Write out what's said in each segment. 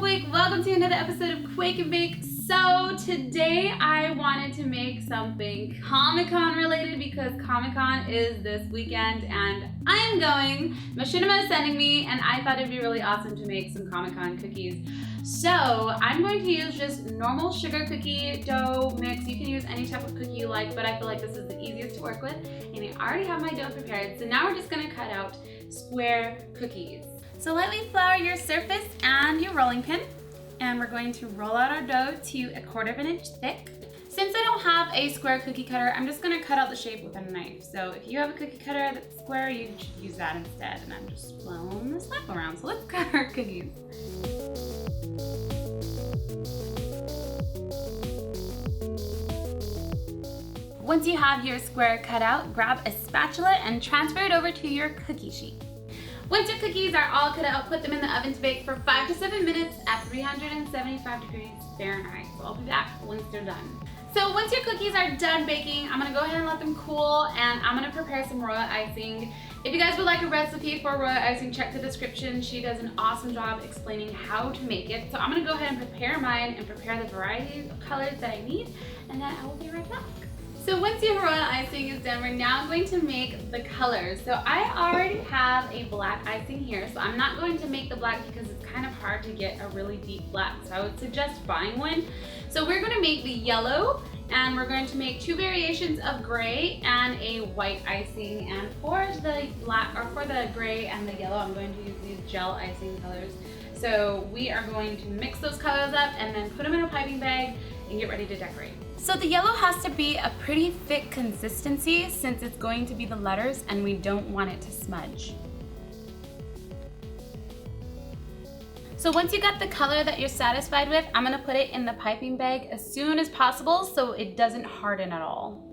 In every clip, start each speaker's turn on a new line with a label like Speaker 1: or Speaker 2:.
Speaker 1: iHasCupquake. Welcome to another episode of Quake and Bake. So today I wanted to make something Comic-Con related because Comic-Con is this weekend and I am going. Machinima is sending me and I thought it'd be really awesome to make some Comic-Con cookies. So I'm going to use just normal sugar cookie dough mix. You can use any type of cookie you like, but I feel like this is the easiest to work with. And I already have my dough prepared. So now we're just gonna cut out square cookies. So lightly flour your surface and your rolling pin. And we're going to roll out our dough to 1/4 inch thick. Since I don't have a square cookie cutter, I'm just gonna cut out the shape with a knife. So if you have a cookie cutter that's square, you should use that instead. And I'm just flowing this knife around. So let's cut our cookies. Once you have your square cut out, grab a spatula and transfer it over to your cookie sheet. Once your cookies are all cut out, put them in the oven to bake for 5 to 7 minutes at 375 degrees Fahrenheit. So I'll be back once they're done. So once your cookies are done baking, I'm gonna go ahead and let them cool and I'm gonna prepare some royal icing. If you guys would like a recipe for royal icing, check the description. She does an awesome job explaining how to make it. So I'm gonna go ahead and prepare mine and prepare the variety of colors that I need, and then I will be right back. So once your royal icing is done, we're now going to make the colors. So I already have a black icing here, so I'm not going to make the black because it's kind of hard to get a really deep black. So I would suggest buying one. So we're going to make the yellow, and we're going to make 2 variations of gray and a white icing. And for the black, or for the gray and the yellow, I'm going to use these gel icing colors. So we are going to mix those colors up and then put them in a piping bag and get ready to decorate. So the yellow has to be a pretty thick consistency since it's going to be the letters and we don't want it to smudge. So once you got the color that you're satisfied with, I'm gonna put it in the piping bag as soon as possible so it doesn't harden at all.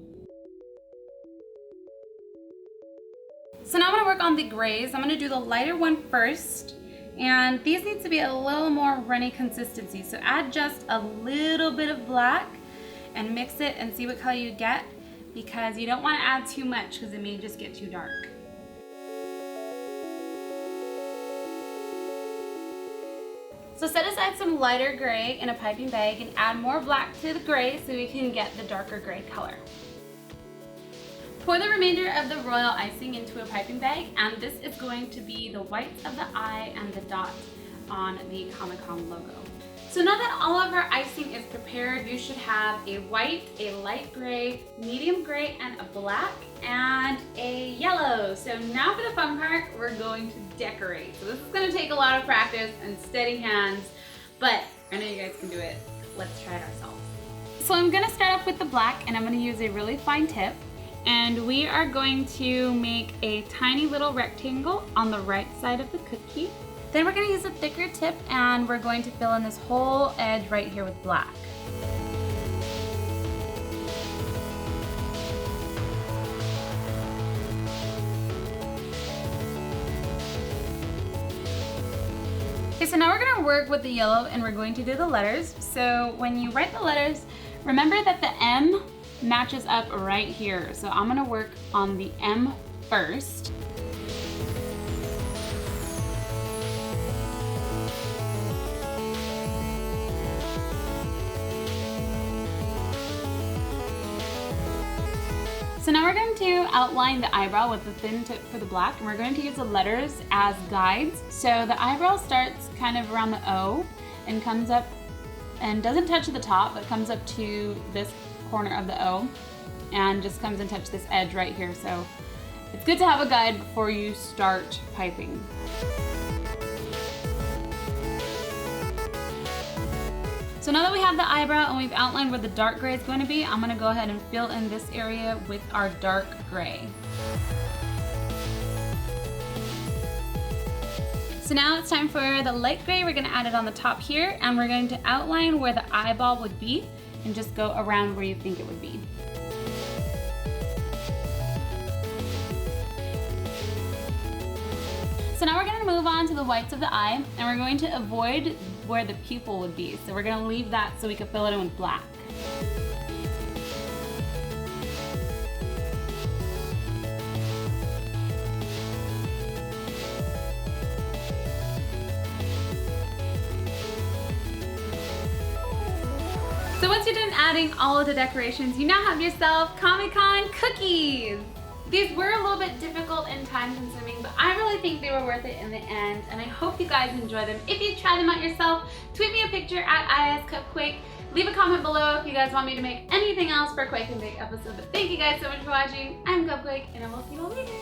Speaker 1: So now I'm gonna work on the grays. I'm gonna do the lighter one first. And these need to be a little more runny consistency. So add just a little bit of black and mix it and see what color you get, because you don't want to add too much because it may just get too dark. So set aside some lighter gray in a piping bag and add more black to the gray so we can get the darker gray color. Pour the remainder of the royal icing into a piping bag, and this is going to be the whites of the eye and the dot on the Comic-Con logo. So now that all of our icing is prepared, you should have a white, a light gray, medium gray, and a black, and a yellow. So now for the fun part, we're going to decorate. So this is gonna take a lot of practice and steady hands, but I know you guys can do it. Let's try it ourselves. So I'm gonna start off with the black, and I'm gonna use a really fine tip. And we are going to make a tiny little rectangle on the right side of the cookie. Then we're going to use a thicker tip and we're going to fill in this whole edge right here with black. Okay, so now we're going to work with the yellow and we're going to do the letters. So when you write the letters, remember that the M matches up right here. So I'm gonna work on the M first. So now we're going to outline the eyebrow with the thin tip for the black, and we're going to use the letters as guides. So the eyebrow starts kind of around the O and comes up and doesn't touch the top, but comes up to this corner of the O and just comes and touch this edge right here. So it's good to have a guide before you start piping. So now that we have the eyebrow and we've outlined where the dark gray is going to be, I'm going to go ahead and fill in this area with our dark gray. So now it's time for the light gray. We're going to add it on the top here, and we're going to outline where the eyeball would be and just go around where you think it would be. So now we're going to move on to the whites of the eye, and we're going to avoid where the pupil would be. So we're going to leave that so we can fill it in with black. So once you're done adding all of the decorations, you now have yourself COMICCON cookies. These were a little bit difficult and time consuming, but I really think they were worth it in the end, and I hope you guys enjoy them. If you try them out yourself, tweet me a picture at iHasCupquake. Leave a comment below if you guys want me to make anything else for a Quake and Bake episode. But thank you guys so much for watching. I'm Cupquake, and I will see you all later.